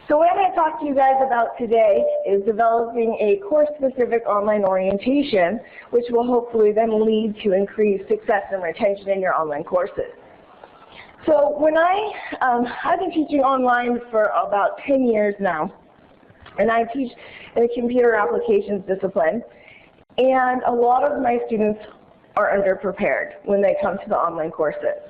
So what I'm going to talk to you guys about today is developing a course-specific online orientation, which will hopefully then lead to increased success and retention in your online courses. So when I've been teaching online for about 10 years now, and I teach in a computer applications discipline, and a lot of my students are underprepared when they come to the online courses.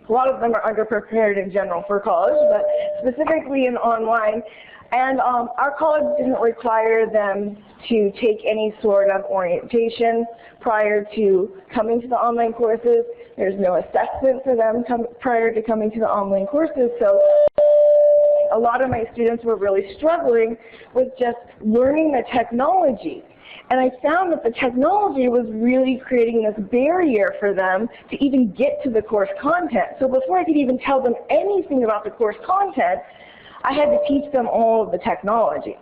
A lot of them are underprepared in general for college, but specifically in online. And our college didn't require them to take any sort of orientation prior to coming to the online courses. There's no assessment for them prior to coming to the online courses. So a lot of my students were really struggling with just learning the technology. And I found that the technology was really creating this barrier for them to even get to the course content. So before I could even tell them anything about the course content, I had to teach them all of the technology.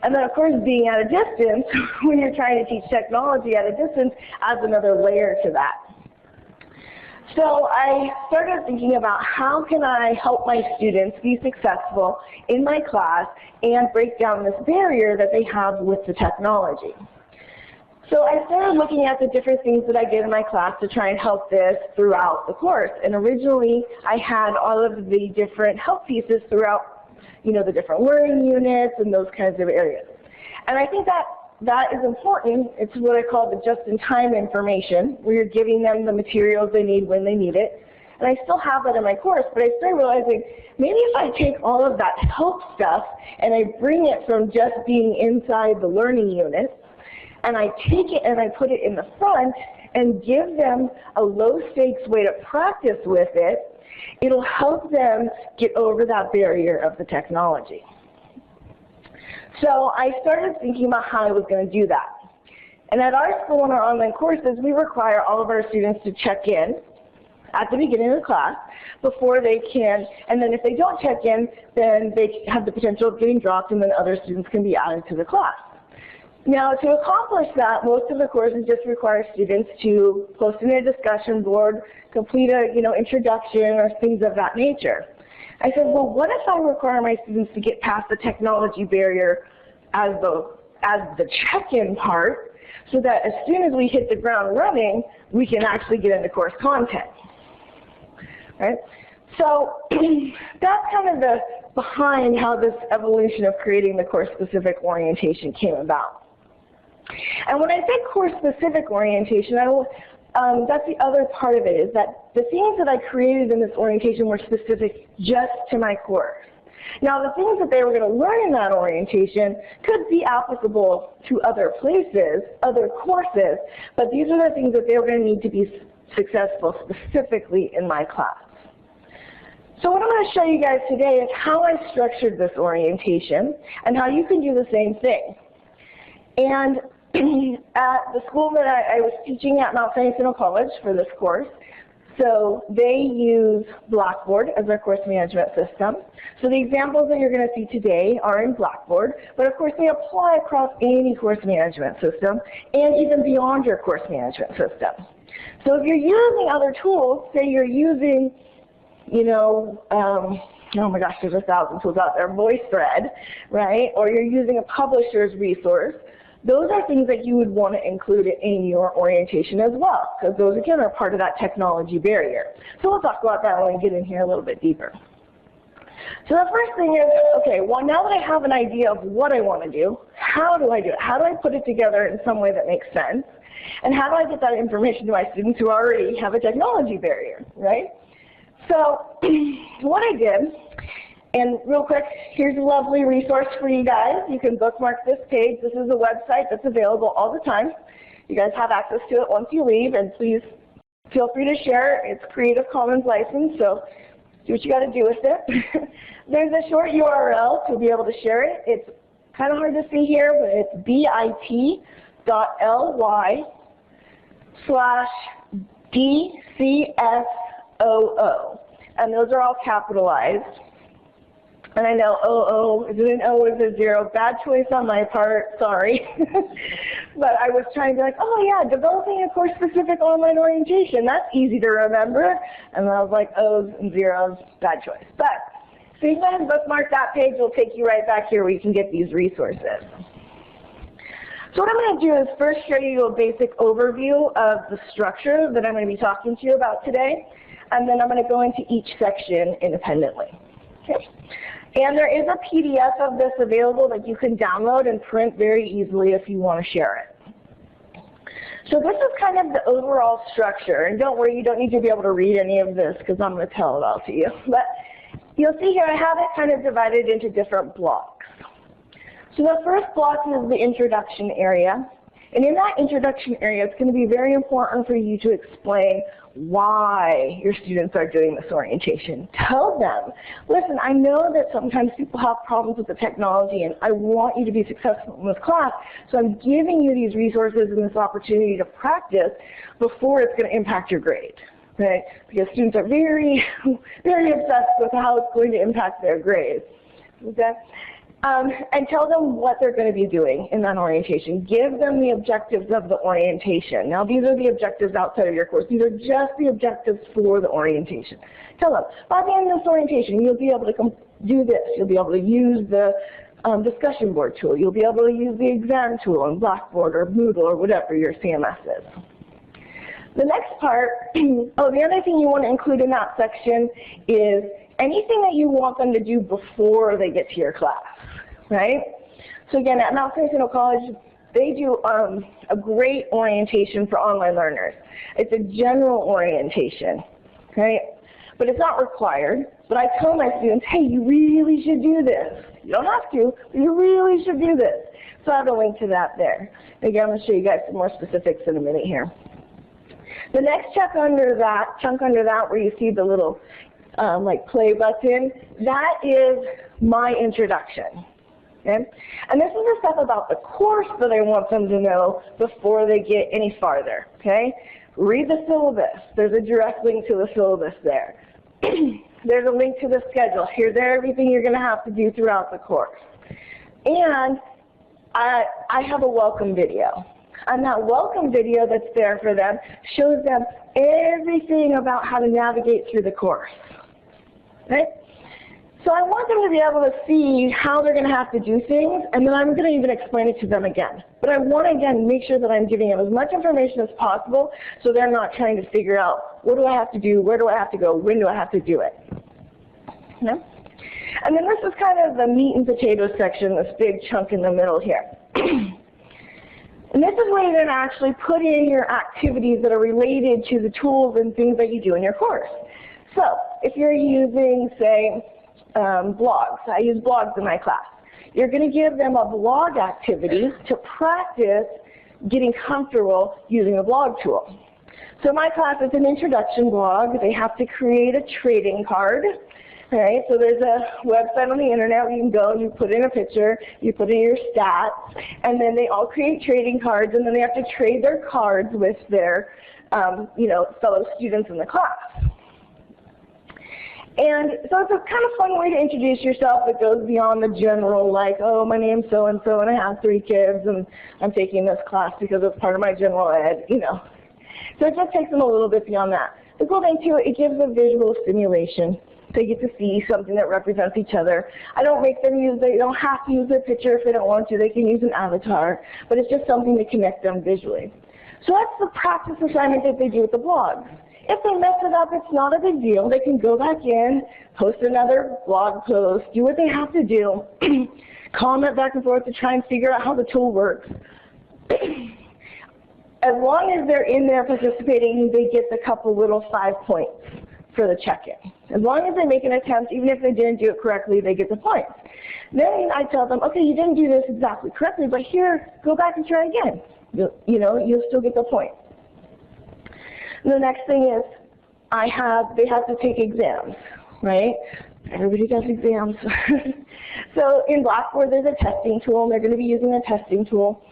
And then of course being at a distance, when you're trying to teach technology at a distance, adds another layer to that. So I started thinking about how can I help my students be successful in my class and break down this barrier that they have with the technology. So I started looking at the different things that I did in my class to try and help this throughout the course. And originally I had all of the different help pieces throughout, the different learning units and those kinds of areas. And I think that is important. It's what I call the just-in-time information, where you're giving them the materials they need when they need it. And I still have that in my course, but I started realizing maybe if I take all of that help stuff and I bring it from just being inside the learning unit, and I take it and I put it in the front and give them a low-stakes way to practice with it, it'll help them get over that barrier of the technology. So I started thinking about how I was going to do that. And at our school in our online courses, we require all of our students to check in at the beginning of the class before they can, and then if they don't check in, then they have the potential of getting dropped and then other students can be added to the class. Now, to accomplish that, most of the courses just require students to post in a discussion board, complete a introduction or things of that nature. I said, well, what if I require my students to get past the technology barrier as the check-in part, so that as soon as we hit the ground running, we can actually get into course content, right? So that's kind of the behind how this evolution of creating the course-specific orientation came about. And when I say course-specific orientation, that's the other part of it, is that the things that I created in this orientation were specific just to my course. Now, the things that they were going to learn in that orientation could be applicable to other places, other courses, but these are the things that they were going to need to be successful specifically in my class. So what I'm going to show you guys today is how I structured this orientation and how you can do the same thing. And at the school that I was teaching at Mount St. Anselm College for this course, so they use Blackboard as their course management system. So the examples that you're going to see today are in Blackboard, but of course they apply across any course management system and even beyond your course management system. So if you're using other tools, say you're using, oh my gosh, there's 1,000 tools out there, VoiceThread, right? Or you're using a publisher's resource. Those are things that you would want to include in your orientation as well, because those, again, are part of that technology barrier. So we'll talk about that when we get in here a little bit deeper. So the first thing is, okay, well, now that I have an idea of what I want to do, how do I do it? How do I put it together in some way that makes sense? And how do I get that information to my students who already have a technology barrier, right? So what I did, and real quick, here's a lovely resource for you guys. You can bookmark this page. This is a website that's available all the time. You guys have access to it once you leave, and please feel free to share. It's Creative Commons licensed, so do what you got to do with it. There's a short URL to be able to share it. It's kind of hard to see here, but it's bit.ly/DCSOO, and those are all capitalized. And I know OO, is it an O, is it a 0? Bad choice on my part, sorry. But I was trying to be like, oh yeah, developing a course-specific online orientation, that's easy to remember. And I was like, O's and zeros, bad choice. But So you go ahead and bookmark that page. It'll take you right back here where you can get these resources. So what I'm going to do is first show you a basic overview of the structure that I'm going to be talking to you about today, and then I'm going to go into each section independently. Okay. And there is a PDF of this available that you can download and print very easily if you want to share it. So this is kind of the overall structure, and don't worry, you don't need to be able to read any of this because I'm going to tell it all to you. But you'll see here I have it kind of divided into different blocks. So the first block is the introduction area. And in that introduction area, it's going to be very important for you to explain why your students are doing this orientation. Tell them, listen, I know that sometimes people have problems with the technology and I want you to be successful in this class, so I'm giving you these resources and this opportunity to practice before it's going to impact your grade. Right? Because students are very, very obsessed with how it's going to impact their grades. Okay? And tell them what they're going to be doing in that orientation. Give them the objectives of the orientation. Now, these are the objectives outside of your course. These are just the objectives for the orientation. Tell them, by the end of this orientation, you'll be able to do this. You'll be able to use the discussion board tool. You'll be able to use the exam tool in Blackboard or Moodle or whatever your CMS is. The next part, the other thing you want to include in that section is anything that you want them to do before they get to your class, right? So again, at Mount St. College, they do a great orientation for online learners. It's a general orientation, right? But it's not required. But I tell my students, hey, you really should do this. You don't have to, but you really should do this. So I have a link to that there. Again, I'm going to show you guys some more specifics in a minute here. The next chunk under that where you see the little like play button, that is my introduction. Okay? And this is the stuff about the course that I want them to know before they get any farther. Okay? Read the syllabus. There's a direct link to the syllabus there. There's a link to the schedule. Here's everything you're going to have to do throughout the course. And I have a welcome video. And that welcome video that's there for them shows them everything about how to navigate through the course. Right? So I want them to be able to see how they're going to have to do things, and then I'm going to even explain it to them again. But I want to, again, make sure that I'm giving them as much information as possible so they're not trying to figure out, what do I have to do, where do I have to go, when do I have to do it. You know? And then this is kind of the meat and potatoes section, this big chunk in the middle here. And this is where you're going to actually put in your activities that are related to the tools and things that you do in your course. So if you're using, say, blogs, I use blogs in my class. You're going to give them a blog activity to practice getting comfortable using a blog tool. So in my class, it's an introduction blog. They have to create a trading card. All right, so there's a website on the internet where you can go and you put in a picture, you put in your stats, and then they all create trading cards, and then they have to trade their cards with their fellow students in the class. And so it's a kind of fun way to introduce yourself that goes beyond the general, like, oh, my name's so-and-so, and I have 3 kids, and I'm taking this class because it's part of my general ed, you know. So it just takes them a little bit beyond that. The cool thing, too, it gives a visual stimulation. They get to see something that represents each other. I don't make them they don't have to use their picture if they don't want to. They can use an avatar, but it's just something to connect them visually. So that's the practice assignment that they do with the blog. If they mess it up, it's not a big deal. They can go back in, post another blog post, do what they have to do, comment back and forth to try and figure out how the tool works. As long as they're in there participating, they get the couple little 5 points for the check-in. As long as they make an attempt, even if they didn't do it correctly, they get the points. Then I tell them, okay, you didn't do this exactly correctly, but here, go back and try again. You'll still get the point. And the next thing is, they have to take exams, right? Everybody does exams. So in Blackboard, there's a testing tool, and they're going to be using a testing tool.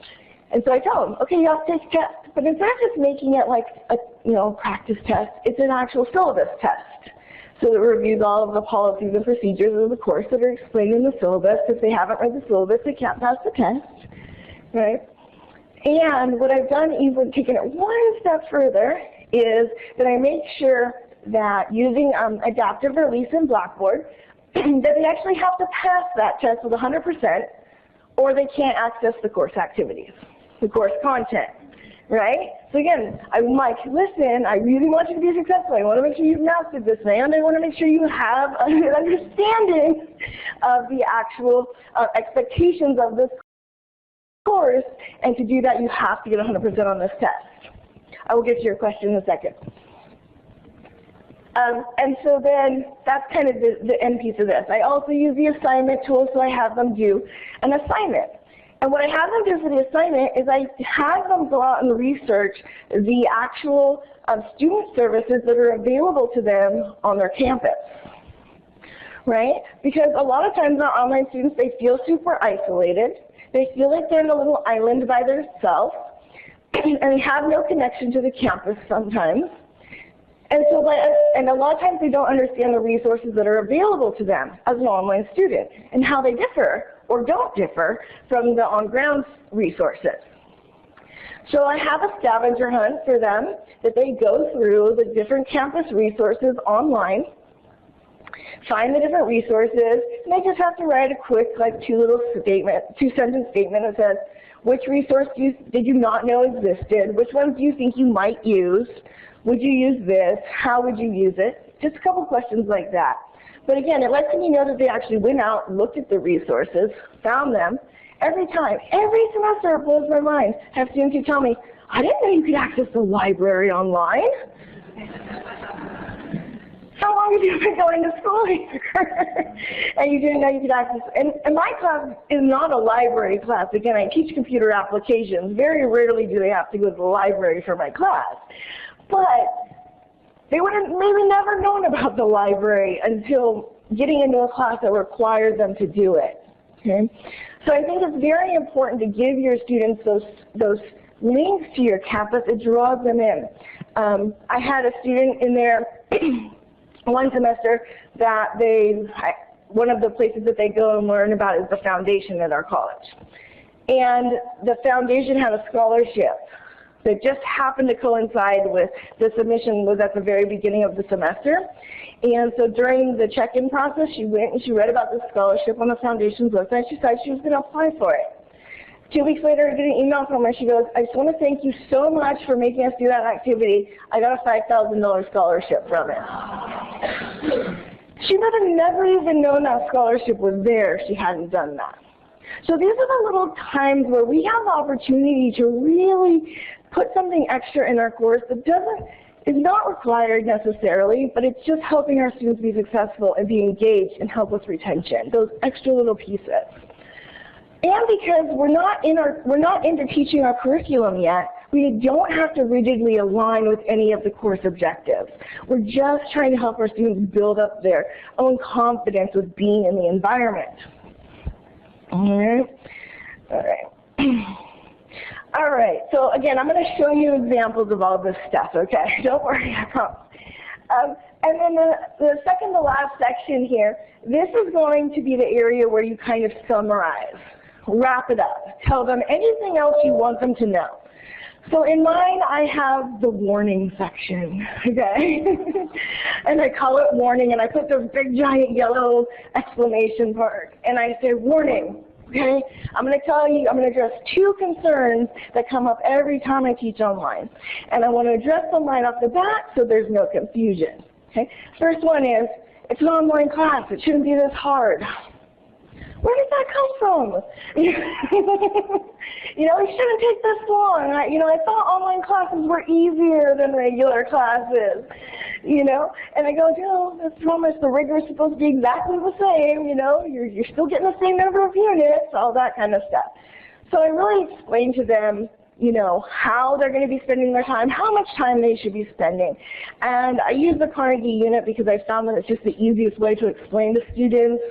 And so I tell them, okay, you have to take a test, but instead of just making it like a practice test, it's an actual syllabus test. So it reviews all of the policies and procedures of the course that are explained in the syllabus. If they haven't read the syllabus, they can't pass the test, right? And what I've done, even taken it one step further, is that I make sure that using adaptive release in Blackboard, that they actually have to pass that test with 100%, or they can't access the course activities, the course content, right? So again, I'm like, listen, I really want you to be successful. I want to make sure you've mastered this, and I want to make sure you have an understanding of the actual expectations of this course, and to do that, you have to get 100% on this test. I will get to your question in a second. And so then that's kind of the end piece of this. I also use the assignment tool, so I have them do an assignment. And what I have them do for the assignment is I have them go out and research the actual student services that are available to them on their campus, right? Because a lot of times our online students, they feel super isolated. They feel like they're in a little island by themselves, and they have no connection to the campus sometimes. And so, and a lot of times they don't understand the resources that are available to them as an online student and how they differ or don't differ from the on-ground resources. So I have a scavenger hunt for them that they go through the different campus resources online, find the different resources, and they just have to write a quick, like, two-sentence statement that says, which resource did you not know existed? Which ones do you think you might use? Would you use this? How would you use it? Just a couple questions like that. But again, it lets me know that they actually went out, looked at the resources, found them. Every time, every semester it blows my mind. I have students who tell me, I didn't know you could access the library online. How long have you been going to school here? And you didn't know you could access, and my class is not a library class. Again, I teach computer applications. Very rarely do they have to go to the library for my class. But they would have maybe never known about the library until getting into a class that required them to do it. Okay? So I think it's very important to give your students those links to your campus. It draws them in. I had a student in there one semester that one of the places that they go and learn about is the foundation at our college. And the foundation had a scholarship that just happened to coincide with the submission was at the very beginning of the semester. And so during the check-in process, she went and she read about the scholarship on the foundation's website. She decided she was going to apply for it. 2 weeks later, I get an email from her. She goes, I just want to thank you so much for making us do that activity. I got a $5,000 scholarship from it. She would have never even known that scholarship was there if she hadn't done that. So these are the little times where we have the opportunity to really put something extra in our course that is not required necessarily, but it's just helping our students be successful and be engaged and help with retention, those extra little pieces. And because we're not into teaching our curriculum yet, we don't have to rigidly align with any of the course objectives. We're just trying to help our students build up their own confidence with being in the environment. All right. All right. All right. So again, I'm going to show you examples of all this stuff, okay? Don't worry, I promise. And then the second to last section here, this is going to be the area where you kind of summarize, wrap it up, tell them anything else you want them to know. So in mine, I have the warning section, okay? And I call it warning, and I put the big giant yellow exclamation mark, and I say warning, okay? I'm going to tell you, I'm going to address 2 concerns that come up every time I teach online. And I want to address them right off the bat so there's no confusion, okay? First one is, it's an online class, it shouldn't be this hard. Where did that come from? You know, it shouldn't take this long. I thought online classes were easier than regular classes, you know? And I go, no, that's promise. The rigor is supposed to be exactly the same, you know? You're still getting the same number of units, all that kind of stuff. So I really explain to them, you know, how they're going to be spending their time, how much time they should be spending. And I use the Carnegie unit because I found that it's just the easiest way to explain to students,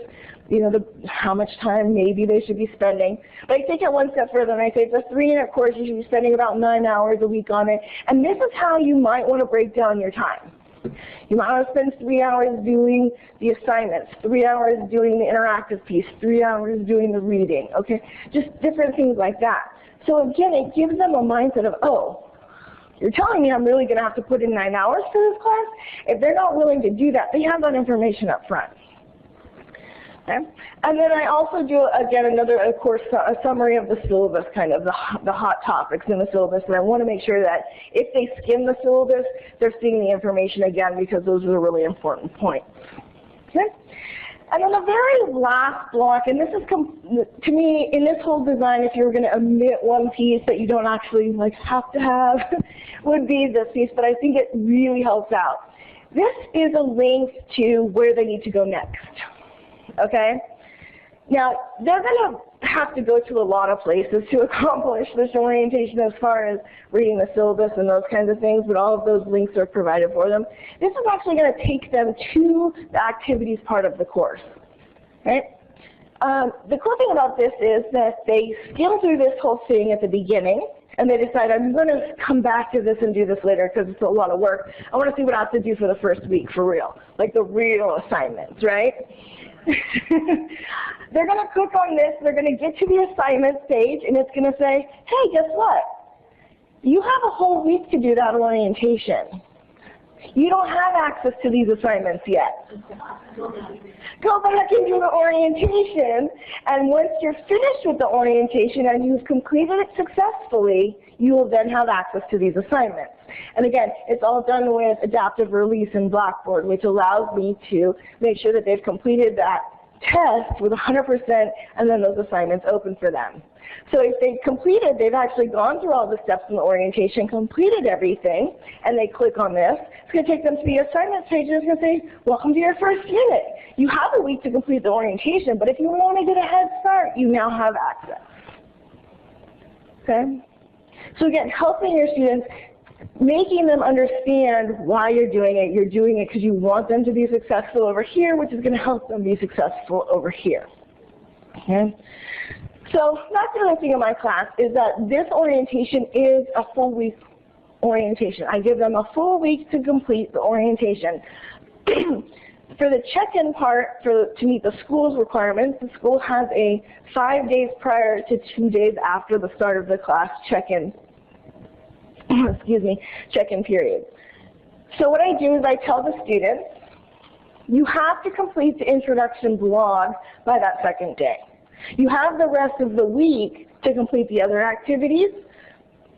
you know, how much time maybe they should be spending. But I take it one step further and I say it's a 3-unit course, you should be spending about 9 hours a week on it. And this is how you might want to break down your time. You might want to spend 3 hours doing the assignments, 3 hours doing the interactive piece, 3 hours doing the reading, okay? Just different things like that. So again, it gives them a mindset of, oh, you're telling me I'm really going to have to put in 9 hours for this class? If they're not willing to do that, they have that information up front. Okay. And then I also do, again, another, of course, a summary of the syllabus, kind of the hot topics in the syllabus, and I want to make sure that if they skim the syllabus, they're seeing the information again because those are the really important points. Okay. And then the very last block, and this is, to me, in this whole design, if you were going to omit one piece that you don't actually have to have, would be this piece, but I think it really helps out. This is a link to where they need to go next. Okay? Now, they're going to have to go to a lot of places to accomplish this orientation as far as reading the syllabus and those kinds of things, but all of those links are provided for them. This is actually going to take them to the activities part of the course. Right? The cool thing about this is that they skim through this whole thing at the beginning, and they decide, I'm going to come back to this and do this later because it's a lot of work. I want to see what I have to do for the first week for real, like the real assignments, right? They're going to click on this, they're going to get to the assignment stage, and it's going to say, hey, guess what? You have a whole week to do that orientation. You don't have access to these assignments yet. Go back and do the orientation, and once you're finished with the orientation and you've completed it successfully, you will then have access to these assignments. And again, it's all done with adaptive release in Blackboard, which allows me to make sure that they've completed that test with 100%, and then those assignments open for them. So if they've completed, they've actually gone through all the steps in the orientation, completed everything, and they click on this, it's going to take them to the assignments page, and it's going to say, welcome to your first unit. You have a week to complete the orientation, but if you want to get a head start, you now have access. Okay? So again, helping your students, making them understand why you're doing it because you want them to be successful over here, which is going to help them be successful over here. Okay? So that's the other thing in my class is that this orientation is a full week orientation. I give them a full week to complete the orientation. For the check-in part, to meet the school's requirements, the school has a 5 days prior to 2 days after the start of the class check-in check-in period. So what I do is I tell the students, you have to complete the introduction blog by that second day. You have the rest of the week to complete the other activities.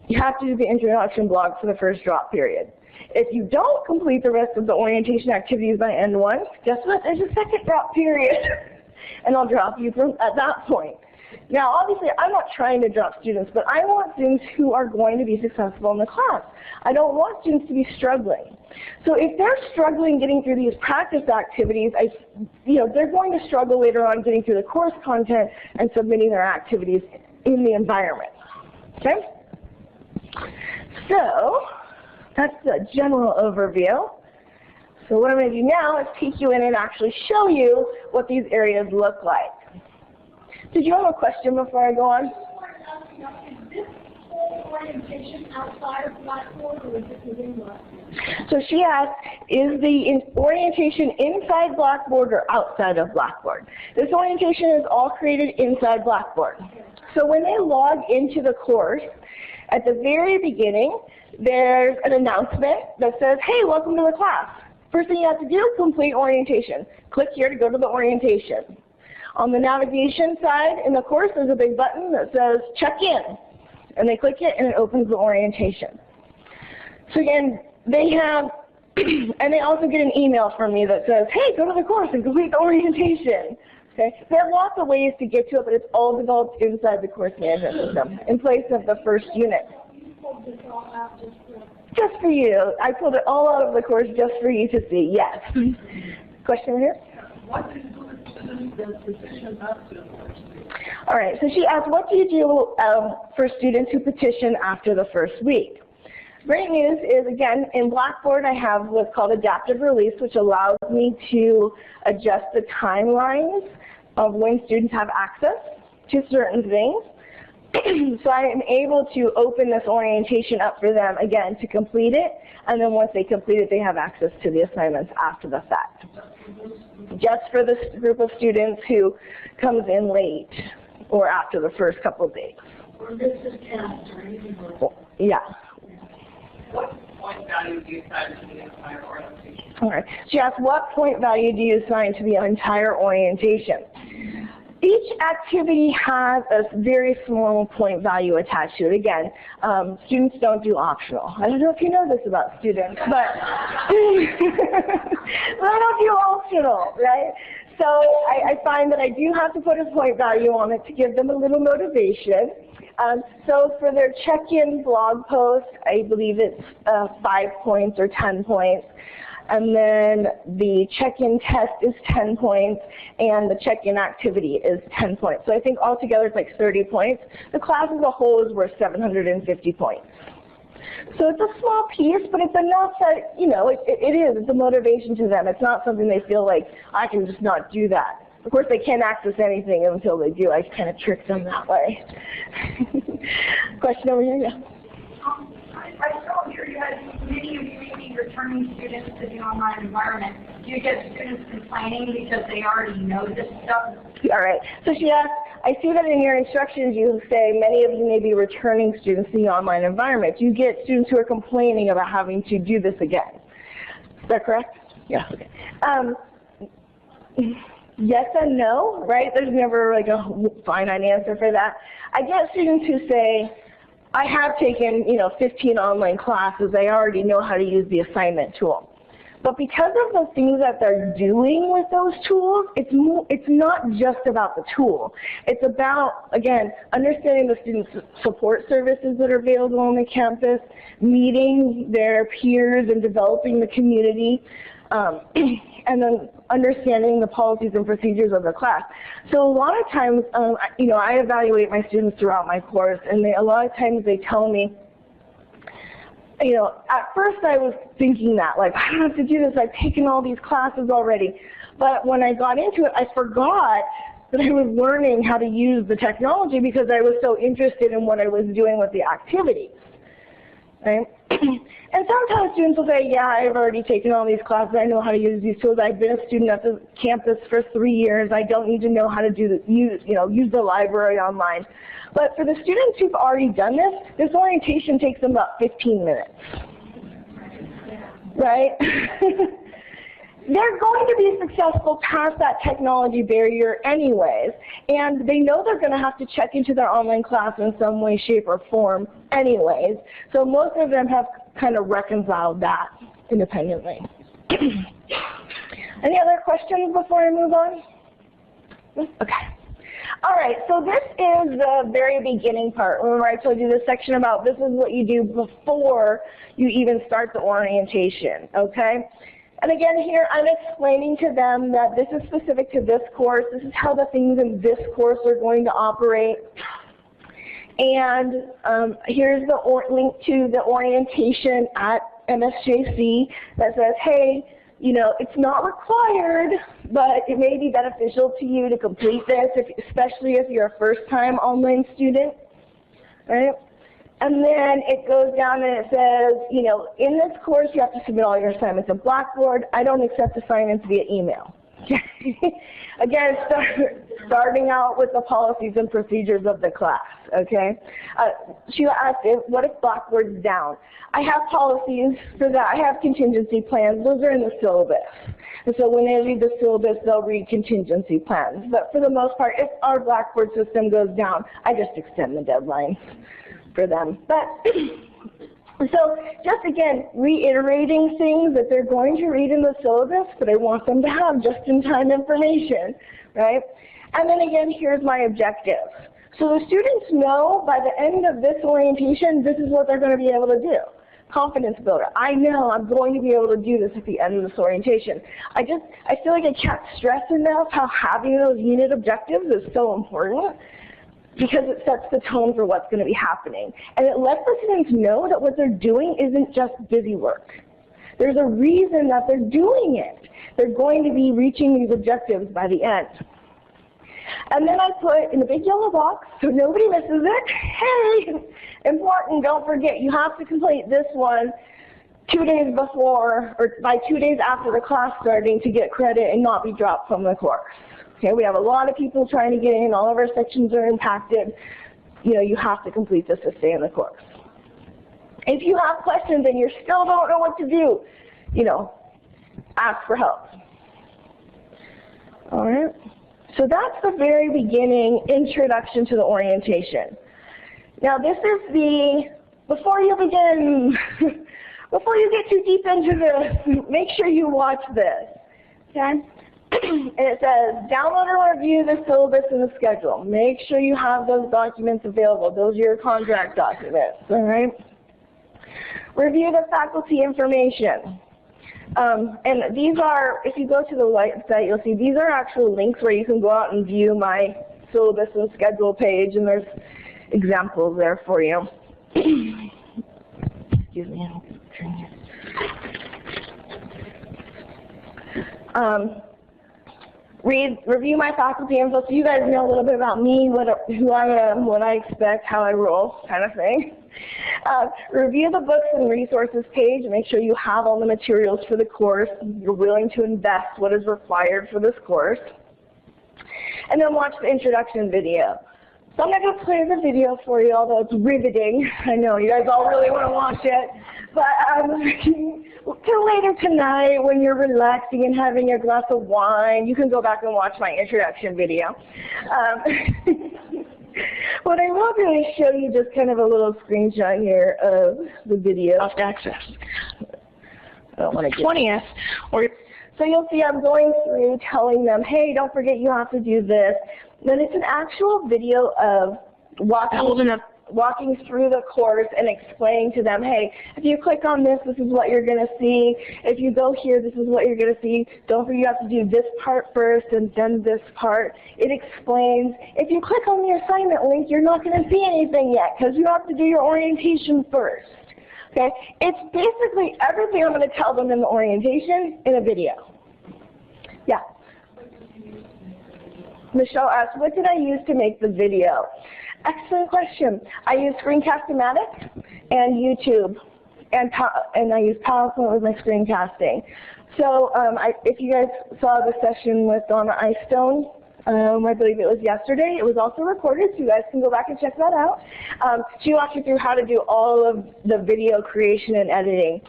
You have to do the introduction blog for the first drop period. If you don't complete the rest of the orientation activities by N1, guess what? There's a second drop period, and I'll drop you at that point. Now, obviously, I'm not trying to drop students, but I want students who are going to be successful in the class. I don't want students to be struggling. So if they're struggling getting through these practice activities, they're going to struggle later on getting through the course content and submitting their activities in the environment. Okay? So that's the general overview. So what I'm going to do now is take you in and actually show you what these areas look like. Did you have a question before I go on? Is this whole orientation outside of Blackboard or is it within Blackboard? So she asked, is the orientation inside Blackboard or outside of Blackboard? This orientation is all created inside Blackboard. So when they log into the course, at the very beginning, there's an announcement that says, hey, welcome to the class. First thing you have to do, complete orientation. Click here to go to the orientation. On the navigation side in the course, there's a big button that says check in. And they click it and it opens the orientation. So again, they have, and they also get an email from me that says, hey, go to the course and complete the orientation. Okay? There are lots of ways to get to it, but it's all developed inside the course management system in place of the first unit. You pulled this all out Just for you. I pulled it all out of the course just for you to see, yes. Question here? What do you do with students that petition after the first week? All right, so she asked, what do you do for students who petition after the first week? Great news is, again, in Blackboard I have what's called adaptive release, which allows me to adjust the timelines of when students have access to certain things. So I am able to open this orientation up for them, again, to complete it, and then once they complete it, they have access to the assignments after the fact. Just for this group of students who comes in late or after the first couple of days. or this is cast or anything like that? Yeah. What point value do you assign to the entire orientation? All right. She asked, what point value do you assign to the entire orientation? Each activity has a very small point value attached to it. Again, students don't do optional. I don't know if you know this about students, but they don't do optional, right? So I find that I do have to put a point value on it to give them a little motivation. So for their check-in blog post, I believe it's 5 points or 10 points. And then the check-in test is 10 points, and the check-in activity is 10 points. So I think altogether it's like 30 points. The class as a whole is worth 750 points. So it's a small piece, but it's enough that, you know, it's a motivation to them. It's not something they feel like, I can just not do that. Of course, they can't access anything until they do. I kind of trick them that way. Question over here? Yeah. I saw here you had many of you may be returning students to the online environment. Do you get students complaining because they already know this stuff? All right. So she asked, I see that in your instructions you say many of you may be returning students to the online environment. Do you get students who are complaining about having to do this again? Is that correct? Yeah. Okay. Yes and no, right? There's never like a finite answer for that. I get students who say, I have taken, 15 online classes. I already know how to use the assignment tool. But because of the things that they're doing with those tools, it's not just about the tool. It's about, again, understanding the student support services that are available on the campus, meeting their peers and developing the community, and then understanding the policies and procedures of the class. So a lot of times, I evaluate my students throughout my course, and a lot of times they tell me, at first I was thinking that, like, I don't have to do this, I've taken all these classes already. But when I got into it, I forgot that I was learning how to use the technology because I was so interested in what I was doing with the activities, right? And sometimes students will say, yeah, I've already taken all these classes, I know how to use these tools, I've been a student at the campus for 3 years, I don't need to know how to use the library online. But for the students who've already done this orientation takes them about 15 minutes, right? They're going to be successful past that technology barrier anyways, and they know they're going to have to check into their online class in some way, shape, or form anyways. So most of them have kind of reconciled that independently. Any other questions before I move on? Okay. All right, so this is the very beginning part. Remember I told you this section about this is what you do before you even start the orientation, okay? And again, here I'm explaining to them that this is specific to this course. This is how the things in this course are going to operate. And here's the link to the orientation at MSJC that says, hey, it's not required, but it may be beneficial to you to complete this, especially if you're a first-time online student, right? And then it goes down and it says, in this course you have to submit all your assignments in Blackboard. I don't accept assignments via email. Again, starting out with the policies and procedures of the class, okay? Sheila asked, what if Blackboard's down? I have policies for that. I have contingency plans. Those are in the syllabus. And so when they read the syllabus, they'll read contingency plans. But for the most part, if our Blackboard system goes down, I just extend the deadline for them. But so just again, reiterating things that they're going to read in the syllabus, but I want them to have just-in-time information, right? And then again, here's my objective. So the students know by the end of this orientation, this is what they're going to be able to do. Confidence builder. I know I'm going to be able to do this at the end of this orientation. I feel like I can't stress enough how having those unit objectives is so important, because it sets the tone for what's going to be happening. And it lets the students know that what they're doing isn't just busy work. There's a reason that they're doing it. They're going to be reaching these objectives by the end. And then I put in a big yellow box so nobody misses it, hey, important, don't forget, you have to complete this one 2 days before, or by 2 days after the class starting to get credit and not be dropped from the course. Okay, we have a lot of people trying to get in, all of our sections are impacted. You have to complete this to stay in the course. If you have questions and you still don't know what to do, ask for help. All right. So that's the very beginning introduction to the orientation. Now this is before you begin, before you get too deep into this, make sure you watch this, okay? And it says, download and review the syllabus and the schedule. Make sure you have those documents available. Those are your contract documents, all right? Review the faculty information. And these are, if you go to the website, you'll see these are actual links where you can go out and view my syllabus and schedule page, and there's examples there for you. Excuse me. Review my faculty info so you guys know a little bit about me, who I am, what I expect, how I roll, kind of thing. Review the books and resources page and make sure you have all the materials for the course. You're willing to invest what is required for this course. And then watch the introduction video. So I'm not going to play the video for you, although it's riveting. I know you guys all really want to watch it. But till later tonight, when you're relaxing and having a glass of wine, you can go back and watch my introduction video. What I will do is show you just kind of a little screenshot here of the video. Off access. I don't want to get 20th. So you'll see I'm going through telling them, hey, don't forget you have to do this. Then it's an actual video of walking through the course and explaining to them, hey, if you click on this, this is what you're going to see. If you go here, this is what you're going to see. Don't forget you have to do this part first and then this part. It explains. If you click on the assignment link, you're not going to see anything yet because you have to do your orientation first. Okay? It's basically everything I'm going to tell them in the orientation in a video. Yeah. Michelle asked, what did I use to make the video? Excellent question. I use Screencast-O-Matic and YouTube, and I use PowerPoint with my screencasting. So if you guys saw the session with Donna Icestone, I believe it was yesterday, it was also recorded, so you guys can go back and check that out. She walked you through how to do all of the video creation and editing.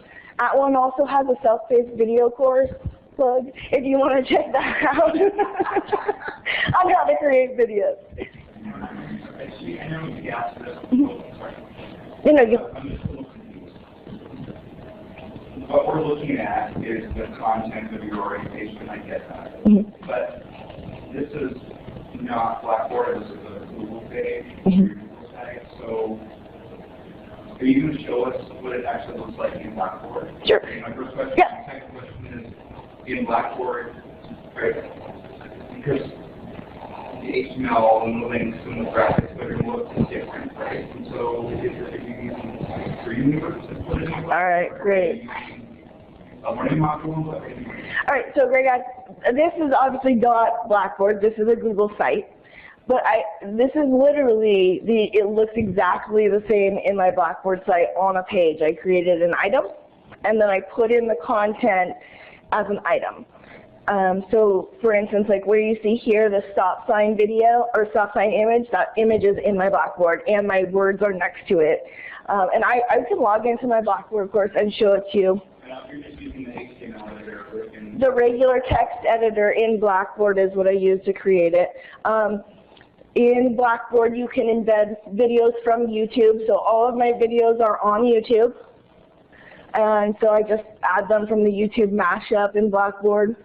@ONE also has a self-paced video course plug if you want to check that out on how to create videos. I know you asked this. What we're looking at is the content of your orientation. I get that. But this is not Blackboard. This is a Google page, Google site. So are you going to show us what it actually looks like in Blackboard? Sure. My first question. Yeah. My second question is, in Blackboard, right? Because the HTML and the links and the graphics are going to look different, right? And so if you're using for universe to put in Blackboard, all right, great. A learning module. All right, so great guys. This is obviously not Blackboard. This is a Google site. But this is literally, it looks exactly the same in my Blackboard site on a page. I created an item, and then I put in the content as an item. So for instance, like where you see here the stop sign video or stop sign image, that image is in my Blackboard and my words are next to it. And I can log into my Blackboard course and show it to you. You're just using the HTML editor. The regular text editor in Blackboard is what I use to create it. In Blackboard you can embed videos from YouTube, so all of my videos are on YouTube. And so I just add them from the YouTube mashup in Blackboard,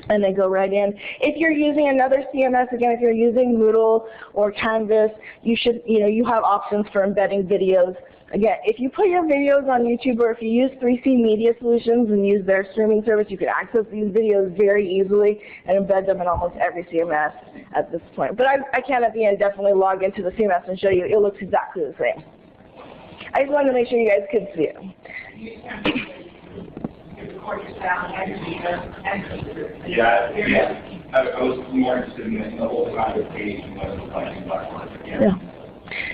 and they go right in. If you're using another CMS, again, if you're using Moodle or Canvas, you should, you have options for embedding videos. Again, if you put your videos on YouTube, or if you use 3C Media Solutions and use their streaming service, you can access these videos very easily and embed them in almost every CMS at this point. But I can at the end definitely log into the CMS and show you. It looks exactly the same. I just wanted to make sure you guys could see it. Yeah. I was more interested in the whole kind of page and what it looks like in Blackboard.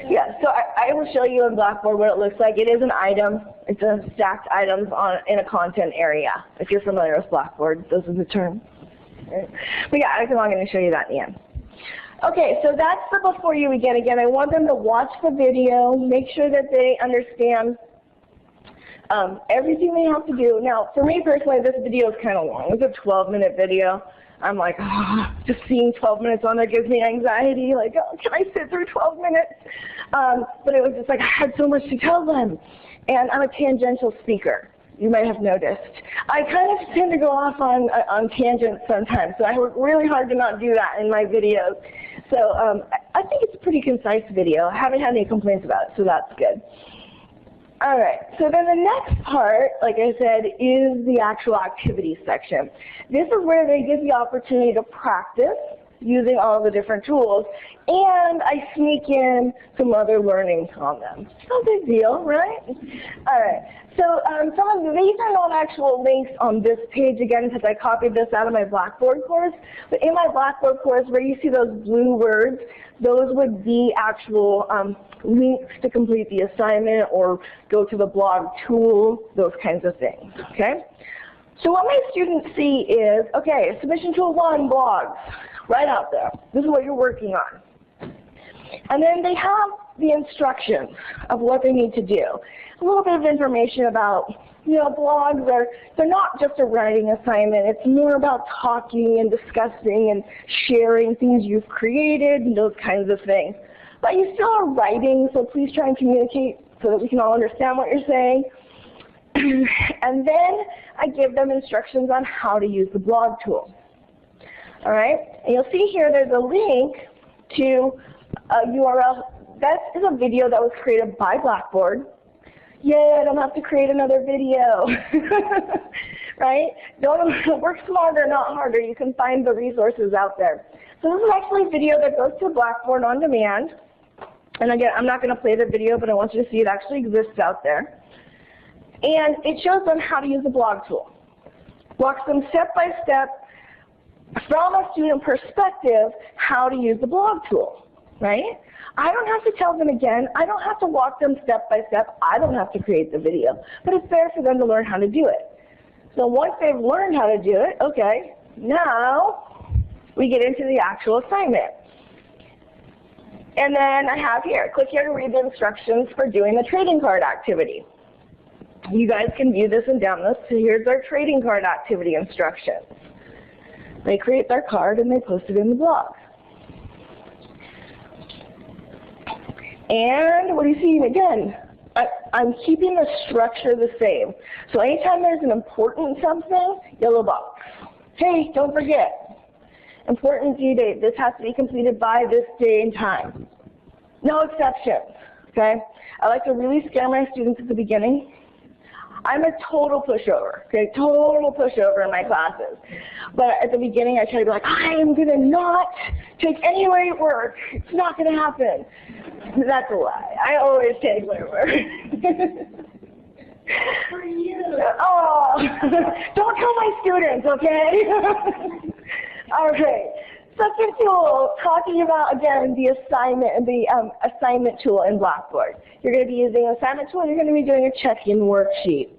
Yeah, so I will show you in Blackboard what it looks like. It is an item. It's a stacked items in a content area. If you're familiar with Blackboard, those are the terms. Right? But yeah, I can log in and show you that in the end. Okay, so that's the before you begin. Again, I want them to watch the video, make sure that they understand everything they have to do. Now, for me personally, this video is kind of long. It's a 12-minute video. I'm like, oh, just seeing 12 minutes on there gives me anxiety. Like, oh, can I sit through 12 minutes? But it was just like I had so much to tell them. And I'm a tangential speaker. You might have noticed. I kind of tend to go off on tangents sometimes, so I work really hard to not do that in my videos. So I think it's a pretty concise video. I haven't had any complaints about it, so that's good. All right, so then the next part, like I said, is the actual activities section. This is where they give the opportunity to practice using all the different tools, and I sneak in some other learning on them. No big deal, right? All right, so these are not actual links on this page, again, because I copied this out of my Blackboard course, but in my Blackboard course, where you see those blue words, those would be actual links to complete the assignment or go to the blog tool, those kinds of things, okay? So what my students see is, okay, submission tool 1, blogs, right out there. This is what you're working on. And then they have the instructions of what they need to do. A little bit of information about, blogs they're not just a writing assignment. It's more about talking and discussing and sharing things you've created and those kinds of things. But you still are writing, so please try and communicate so that we can all understand what you're saying. And then I give them instructions on how to use the blog tool. All right, and you'll see here there's a link to a URL. That is a video that was created by Blackboard. Yay, I don't have to create another video. Right? Don't work smarter, not harder. You can find the resources out there. So this is actually a video that goes to Blackboard on demand. And again, I'm not going to play the video, but I want you to see it actually exists out there. And it shows them how to use the blog tool. Walks them step by step from a student perspective how to use the blog tool, right? I don't have to tell them again. I don't have to walk them step by step. I don't have to create the video. But it's there for them to learn how to do it. So once they've learned how to do it, okay, now we get into the actual assignment. And then I have here, click here to read the instructions for doing the trading card activity. You guys can view this and download. So here's our trading card activity instructions. They create their card and they post it in the blog. And what do you see? Again, I'm keeping the structure the same. So anytime there's an important something, yellow box. Hey, don't forget. Important due date. This has to be completed by this day and time. No exceptions. Okay? I like to really scare my students at the beginning. I'm a total pushover, okay, total pushover in my classes. But at the beginning, I try to be like, I am going to not take any late work. It's not going to happen. That's a lie. I always take late work. For you. Oh, don't tell my students, okay? All right. Second tool, talking about, again, the assignment tool in Blackboard. You're going to be using an assignment tool, and you're going to be doing a check-in worksheet.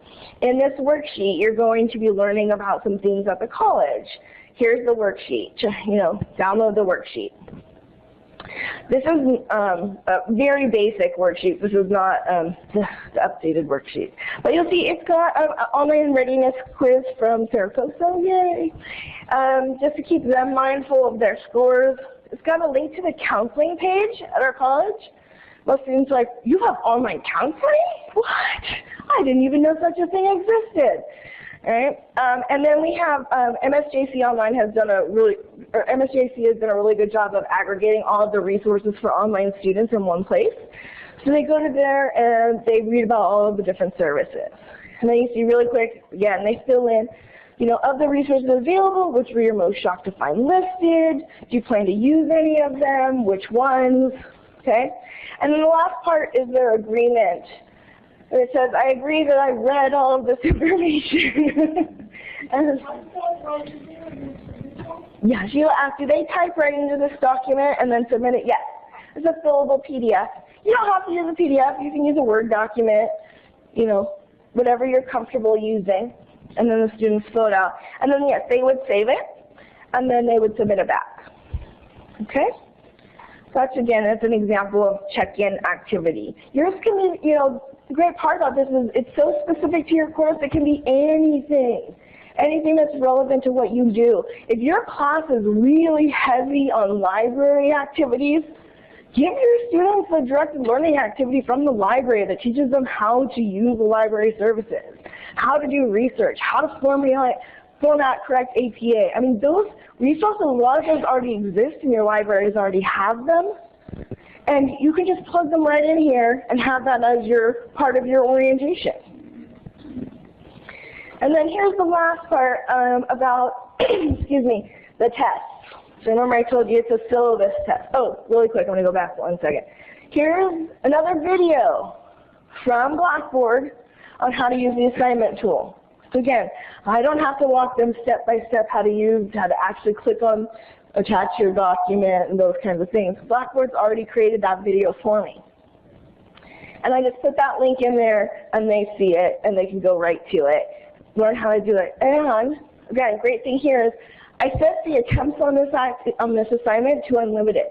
In this worksheet, you're going to be learning about some things at the college. Here's the worksheet. Download the worksheet. This is a very basic worksheet. This is not the updated worksheet. But you'll see it's got an online readiness quiz from Saracosa, yay! Just to keep them mindful of their scores. It's got a link to the counseling page at our college. Most students are like, you have online counseling? What? I didn't even know such a thing existed. All right, and then we have MSJC Online has done MSJC has done a really good job of aggregating all of the resources for online students in one place. So they go to there and they read about all of the different services. And then you see really quick, again, they fill in, of the resources available, which were you most shocked to find listed? Do you plan to use any of them? Which ones? Okay, and then the last part is their agreement. And it says, I agree that I read all of this information. And yeah, she'll ask, do they type right into this document and then submit it? Yes. It's a fillable PDF. You don't have to use a PDF. You can use a Word document, whatever you're comfortable using. And then the students fill it out. And then, yes, they would save it, and then they would submit it back. Okay? Such, again, is an example of check-in activity. Yours can be, you know, the great part about this is it's so specific to your course, it can be anything. Anything that's relevant to what you do. If your class is really heavy on library activities, give your students a directed learning activity from the library that teaches them how to use the library services, how to do research, how to format correct APA. I mean, those resources, a lot of those already exist and your libraries already have them. And you can just plug them right in here and have that as your part of your orientation. And then here's the last part about, excuse me, the tests. So remember I told you it's a syllabus test. Oh, really quick, I'm going to go back 1 second. Here's another video from Blackboard on how to use the assignment tool. So again, I don't have to walk them step by step how to actually click on attach your document and those kinds of things. Blackboard's already created that video for me. And I just put that link in there and they see it and they can go right to it, learn how to do it. And again, great thing here is I set the attempts on this assignment to unlimited.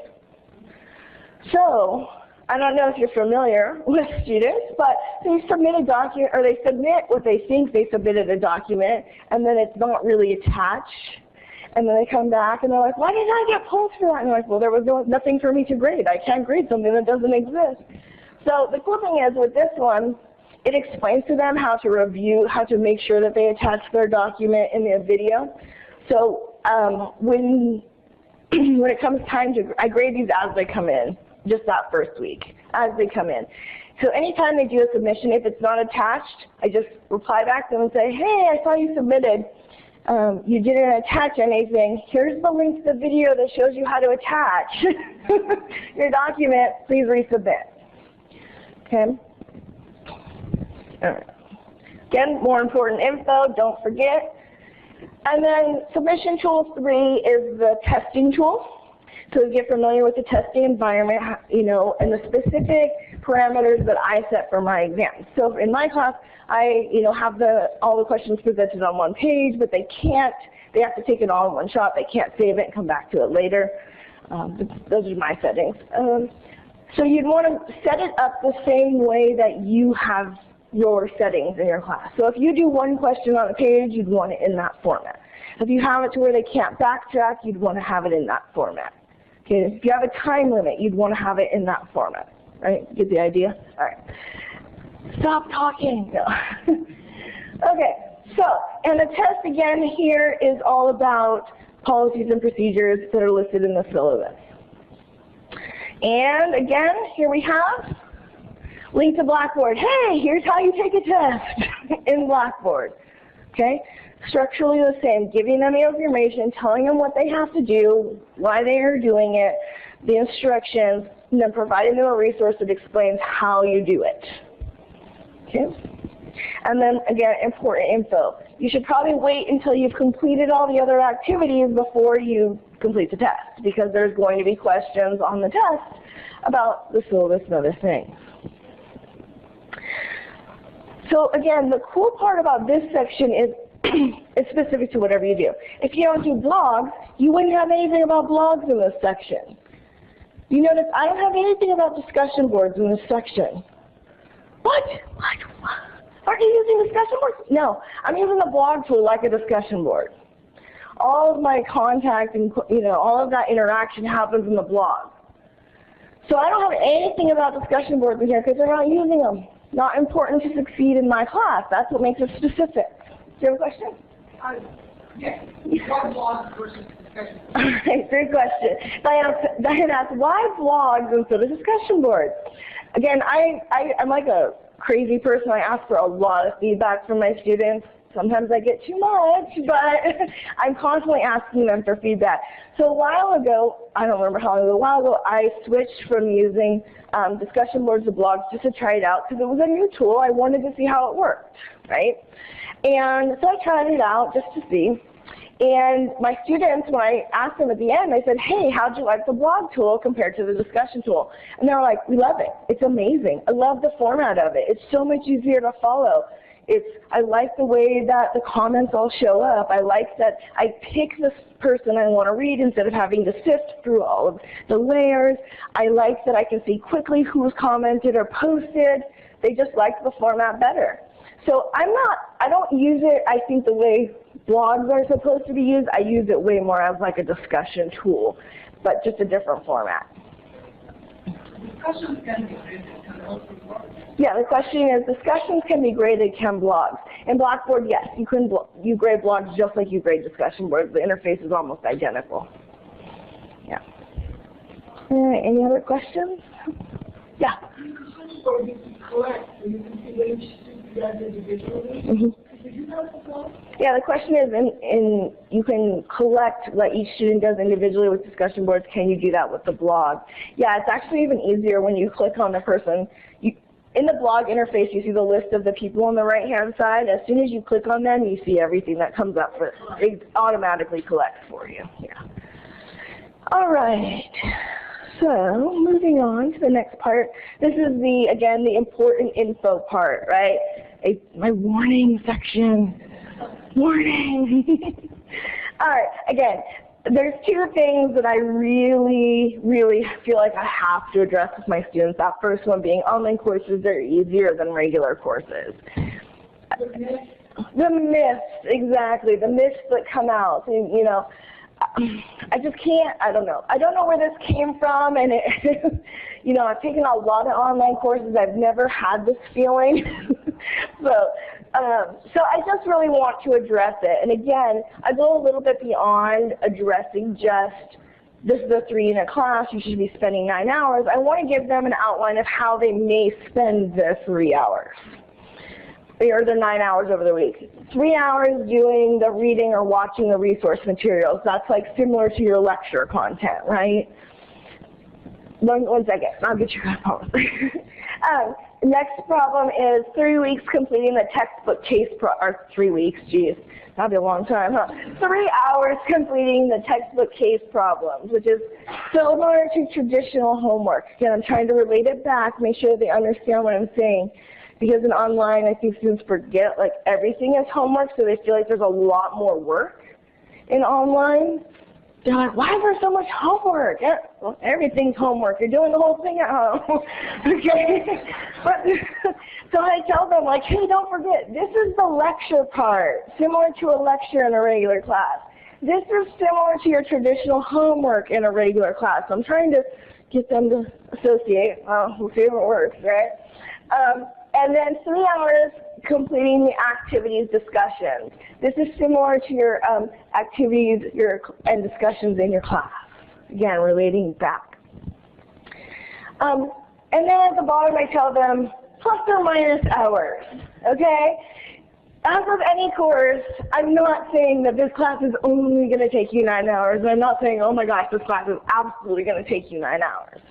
So I don't know if you're familiar with students, but they submit a document, or they submit what they think they submitted a document, and then it's not really attached. And then they come back and they're like, why didn't I get points for that? And I'm like, well, there was nothing for me to grade. I can't grade something that doesn't exist. So the cool thing is with this one, it explains to them how to review, how to make sure that they attach their document in their video. So when it comes time to, I grade these as they come in, just that first week, as they come in. So anytime they do a submission, if it's not attached, I just reply back to them and say, hey, I saw you submitted. You didn't attach anything. Here's the link to the video that shows you how to attach your document. Please resubmit. Okay? All right. Again, more important info, don't forget. And then submission tool 3 is the testing tool. So get familiar with the testing environment, you know, and the specific parameters that I set for my exam. So in my class, I, you know, have all the questions presented on one page, but they have to take it all in one shot. They can't save it and come back to it later. Those are my settings. So you'd want to set it up the same way that you have your settings in your class. So if you do one question on a page, you'd want it in that format. If you have it to where they can't backtrack, you'd want to have it in that format. Okay, if you have a time limit, you'd want to have it in that format. Right? Get the idea? All right. Stop talking. No. Okay, so, and the test again here is all about policies and procedures that are listed in the syllabus. And again, here we have link to Blackboard. Hey, here's how you take a test in Blackboard. Okay? Structurally the same, giving them the information, telling them what they have to do, why they are doing it, the instructions, and then providing them a resource that explains how you do it. Okay? And then again, important info. You should probably wait until you've completed all the other activities before you complete the test, because there's going to be questions on the test about the syllabus and other things. So again, the cool part about this section is it's specific to whatever you do. If you don't do blogs, you wouldn't have anything about blogs in this section. You notice I don't have anything about discussion boards in this section. What? Aren't you using discussion boards? No, I'm using the blog tool like a discussion board. All of my contact and, you know, all of that interaction happens in the blog. So I don't have anything about discussion boards in here because they're not using them. Not important to succeed in my class. That's what makes it specific. Do you have a question? Yeah. Why blogs versus discussion? All right, great question. Diane asked, why blogs instead of discussion boards? Again, I'm like a crazy person. I ask for a lot of feedback from my students. Sometimes I get too much, but I'm constantly asking them for feedback. So a while ago, I don't remember how long ago, a while ago, I switched from using discussion boards to blogs just to try it out because it was a new tool. I wanted to see how it worked, right? And so I tried it out just to see. And my students, when I asked them at the end, I said, hey, how'd you like the blog tool compared to the discussion tool? And they were like, we love it. It's amazing. I love the format of it. It's so much easier to follow. I like the way that the comments all show up. I like that I pick the person I want to read instead of having to sift through all of the layers. I like that I can see quickly who's commented or posted. They just like the format better. So I don't use it, I think, the way blogs are supposed to be used. I use it way more as like a discussion tool, but just a different format. Discussions can be graded, can also blogs. Yeah, the question is, discussions can be graded, can blogs? In Blackboard, yes, you grade blogs just like you grade discussion boards. The interface is almost identical. Yeah. Any other questions? Yeah. Or you can collect, so you can see what each student does individually. Did you have a blog? Yeah, the question is, you can collect what each student does individually with discussion boards. Can you do that with the blog? Yeah, it's actually even easier when you click on the person. In the blog interface, you see the list of the people on the right-hand side. As soon as you click on them, you see everything that comes up. It automatically collects for you. Yeah. All right. So moving on to the next part. This is again the important info part, right? My warning section. Warning. All right. Again, there's two things that I really, really feel like I have to address with my students. That first one being online courses are easier than regular courses. The myths, exactly. The myths that come out. You know, I just can't, I don't know where this came from, and you know, I've taken a lot of online courses. I've never had this feeling. So I just really want to address it. And again, I go a little bit beyond addressing just, this is a 3-unit class, you should be spending 9 hours. I want to give them an outline of how they may spend their 3 hours. Or the 9 hours over the week. 3 hours doing the reading or watching the resource materials. That's like similar to your lecture content, right? One second, I'll get you guys home. Next problem is 3 weeks completing the textbook case, or 3 weeks, geez, that'd be a long time, huh? 3 hours completing the textbook case problems, which is similar to traditional homework. Again, I'm trying to relate it back, make sure they understand what I'm saying. Because in online, I think students forget like everything is homework, so they feel like there's a lot more work in online. They're like, why is there so much homework? Yeah, well, everything's homework. You're doing the whole thing at home. Okay? But, so I tell them, like, hey, don't forget, this is the lecture part, similar to a lecture in a regular class. This is similar to your traditional homework in a regular class. So I'm trying to get them to associate. We'll see if it works, right? And then 3 hours completing the activities discussions. This is similar to your activities and discussions in your class. Again, relating back. And then at the bottom I tell them plus or minus hours, okay? As with any course, I'm not saying that this class is only going to take you 9 hours. I'm not saying, oh my gosh, this class is absolutely going to take you 9 hours.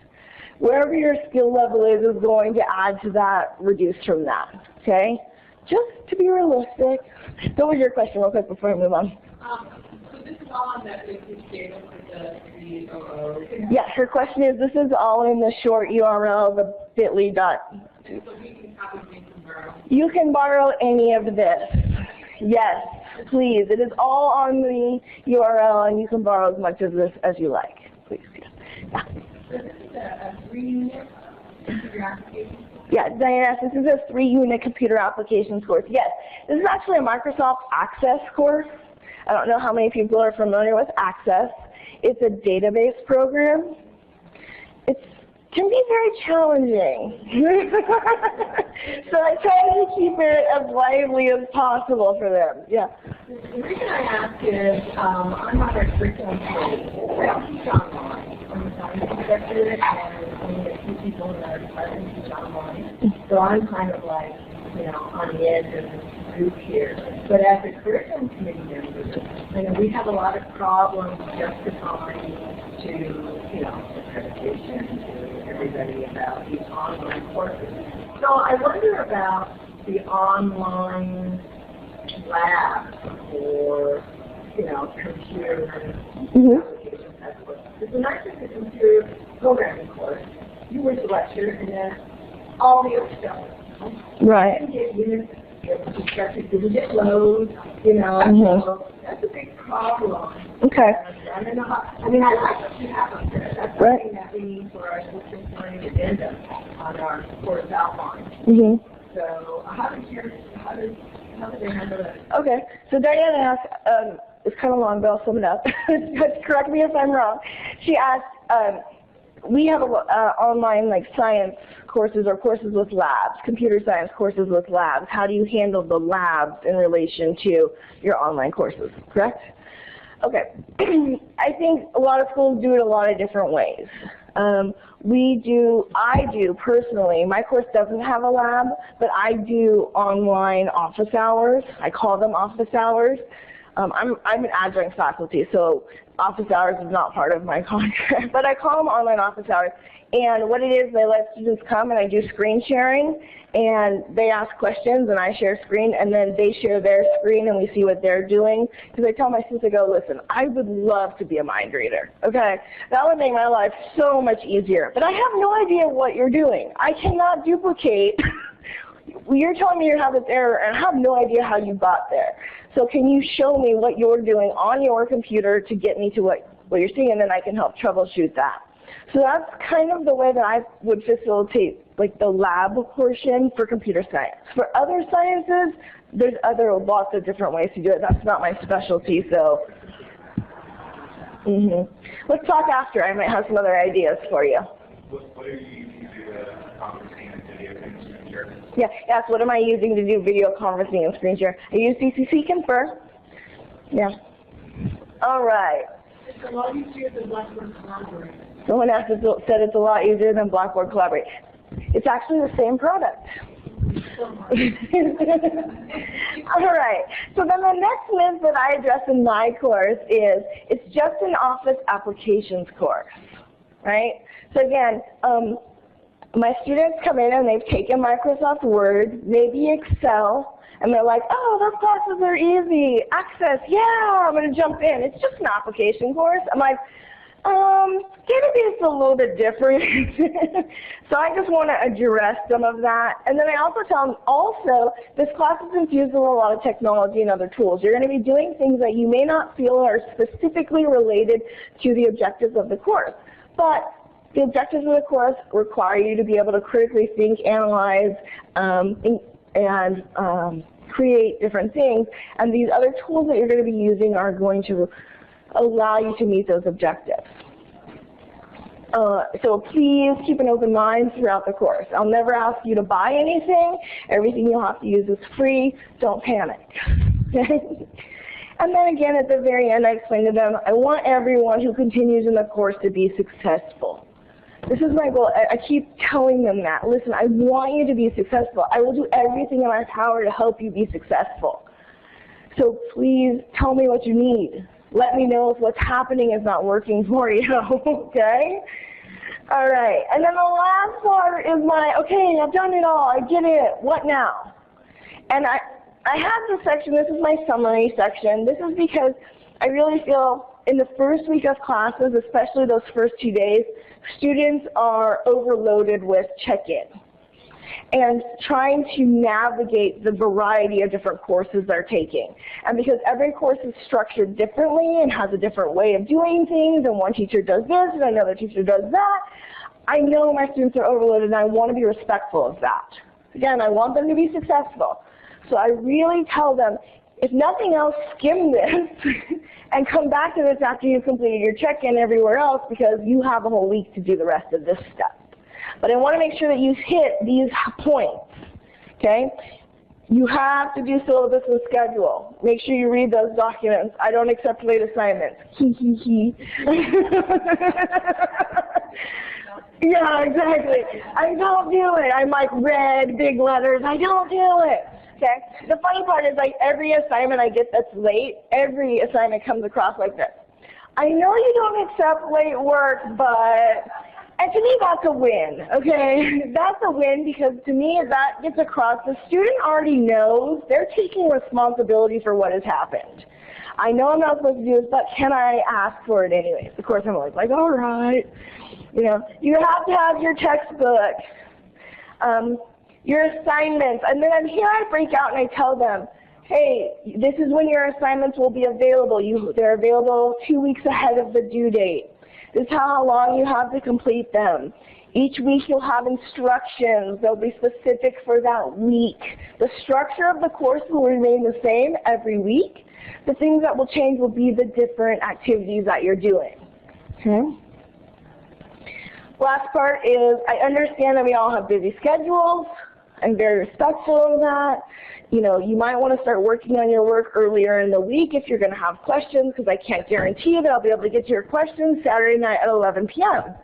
Wherever your skill level is going to add to that, reduce from that, okay? Just to be realistic. What was your question real quick before I move on? So this is all on that basic data for the 3.0. Yes, her question is, this is all in the short URL, the bit.ly dot. So we can copy and borrow. You can borrow any of this. Yes, please. It is all on the URL, and you can borrow as much of this as you like. Please. Yeah. So this is a 3-unit computer application? Yeah, Diane asked, this is a 3-unit computer applications course. Yes, this is actually a Microsoft Access course. I don't know how many people are familiar with Access. It's a database program. It can be very challenging. So I try to keep it as lively as possible for them. Yeah. The reason I ask is I'm not a curriculum committee. I teach online. I'm a science instructor, and only a few people in our department teach online. So I'm kind of like, you know, on the edge of the group here. But as a curriculum committee member, I know we have a lot of problems justifying to, you know, accreditation to everybody about these online courses. So I wonder about the online labs or, you know, computer applications type of course. It's a nice thing, a computer programming course. You were the lecture, and then all the other stuff. Right. You get units If the instructor didn't get loads, you know, so that's a big problem. Okay. I don't know how, I mean, I like what you have up there. That's Right. something that we need for our distance learning agenda on our course outline. Mm-hmm. So how did they handle that? Okay, so Diana asked, it's kind of long, but I'll sum it up. Correct me if I'm wrong. She asked, we have online like science courses or courses with labs, computer science courses with labs. How do you handle the labs in relation to your online courses, correct? Okay, I think a lot of schools do it a lot of different ways. I do personally, my course doesn't have a lab, but I do online office hours. I call them office hours. I'm an adjunct faculty, so office hours is not part of my contract, but I call them online office hours. And what it is, they let students come and I do screen sharing, and they ask questions and I share screen, and then they share their screen and we see what they're doing. Because I tell my students, I go, listen, I would love to be a mind reader, okay? That would make my life so much easier. But I have no idea what you're doing. I cannot duplicate. You're telling me you have this error, and I have no idea how you got there. So can you show me what you're doing on your computer to get me to what you're seeing, and then I can help troubleshoot that. So that's kind of the way that I would facilitate like the lab portion for computer science. For other sciences, there's lots of different ways to do it. That's not my specialty, so. Let's talk after. I might have some other ideas for you. What are you using to do conferencing and video screen share? Yes, what am I using to do video conferencing and screen share? I use CCC Confer. Yeah. All right. It's a lot easier than Blackboard Collaborate. Someone else said it's a lot easier than Blackboard Collaborate. It's actually the same product. All right. So then the next myth that I address in my course is it's just an office applications course, right? So again, my students come in and they've taken Microsoft Word, maybe Excel, and they're like, oh, those classes are easy. Access, yeah, I'm going to jump in. It's just an application course. I'm like, database is a little bit different. So I just want to address some of that. And then I also tell them, this class is infused with a lot of technology and other tools. You're going to be doing things that you may not feel are specifically related to the objectives of the course. But the objectives of the course require you to be able to critically think, analyze, and create different things. And these other tools that you're going to be using are going to allow you to meet those objectives. So please keep an open mind throughout the course. I'll never ask you to buy anything. Everything you'll have to use is free. Don't panic. And then again, at the very end, I explained to them, I want everyone who continues in the course to be successful. This is my goal. I keep telling them that. Listen, I want you to be successful. I will do everything in my power to help you be successful. So please tell me what you need. Let me know if what's happening is not working for you, okay? All right, and then the last part is okay, I've done it all, I get it, what now? And I have this section, this is my summary section. This is because I really feel in the first week of classes, especially those first 2 days, students are overloaded with check-in and trying to navigate the variety of different courses they're taking. And because every course is structured differently and has a different way of doing things, and one teacher does this and another teacher does that, I know my students are overloaded and I want to be respectful of that. Again, I want them to be successful. So I really tell them, if nothing else, skim this and come back to this after you've completed your check-in everywhere else, because you have a whole week to do the rest of this stuff. But I want to make sure that you hit these points, okay? You have to do syllabus and schedule. Make sure you read those documents. I don't accept late assignments. Yeah, exactly. I don't do it. I'm like red, big letters. I don't do it. Okay? The funny part is like every assignment I get that's late, every assignment comes across like this. I know you don't accept late work, but... And to me, that's a win, okay? That's a win because to me, that gets across. The student already knows they're taking responsibility for what has happened. I know I'm not supposed to do this, but can I ask for it anyways? Of course, I'm always like, all right. You know, you have to have your textbook. Your assignments, and then here I break out and I tell them, hey, this is when your assignments will be available. They're available 2 weeks ahead of the due date. This is how long you have to complete them. Each week you'll have instructions. They'll be specific for that week. The structure of the course will remain the same every week. The things that will change will be the different activities that you're doing. Okay? Last part is, I understand that we all have busy schedules. I'm very respectful of that. You know, you might want to start working on your work earlier in the week if you're going to have questions, because I can't guarantee you that I'll be able to get to your questions Saturday night at 11 p.m.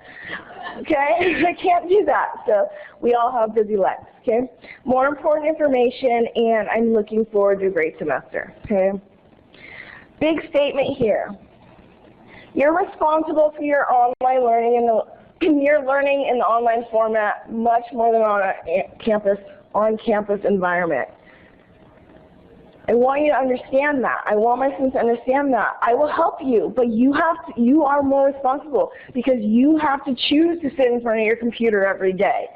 Okay? I can't do that. So we all have busy lives. Okay? More important information, and I'm looking forward to a great semester. Okay? Big statement here. You're responsible for your online learning and you're learning in the online format much more than on a on-campus environment. I want you to understand that. I want my students to understand that. I will help you, but you are more responsible because you have to choose to sit in front of your computer every day.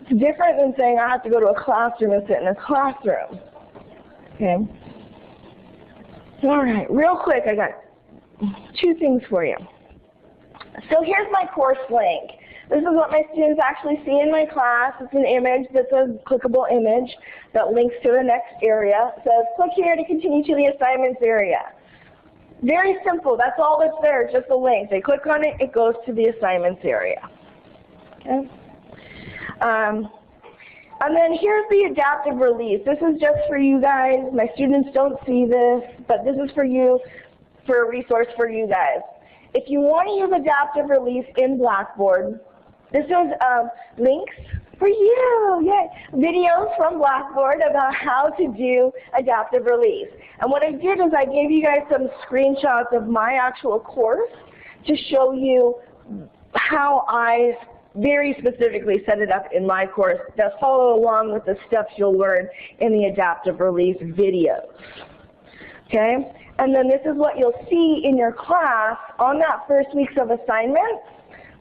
It's different than saying I have to go to a classroom and sit in a classroom. Okay? All right, real quick, I got 2 things for you. So here's my course link. This is what my students actually see in my class. It's an image that's a clickable image that links to the next area. It says, click here to continue to the assignments area. Very simple. That's all that's there, just a link. They click on it, it goes to the assignments area. Okay? And then here's the adaptive release. This is just for you guys. My students don't see this, but this is for you, for a resource for you guys. If you want to use adaptive release in Blackboard, this is links for you, yay! Videos from Blackboard about how to do adaptive release. And what I did is I gave you guys some screenshots of my actual course to show you how I very specifically set it up in my course that follow along with the steps you'll learn in the adaptive release videos. Okay? And then this is what you'll see in your class on that first weeks of assignments.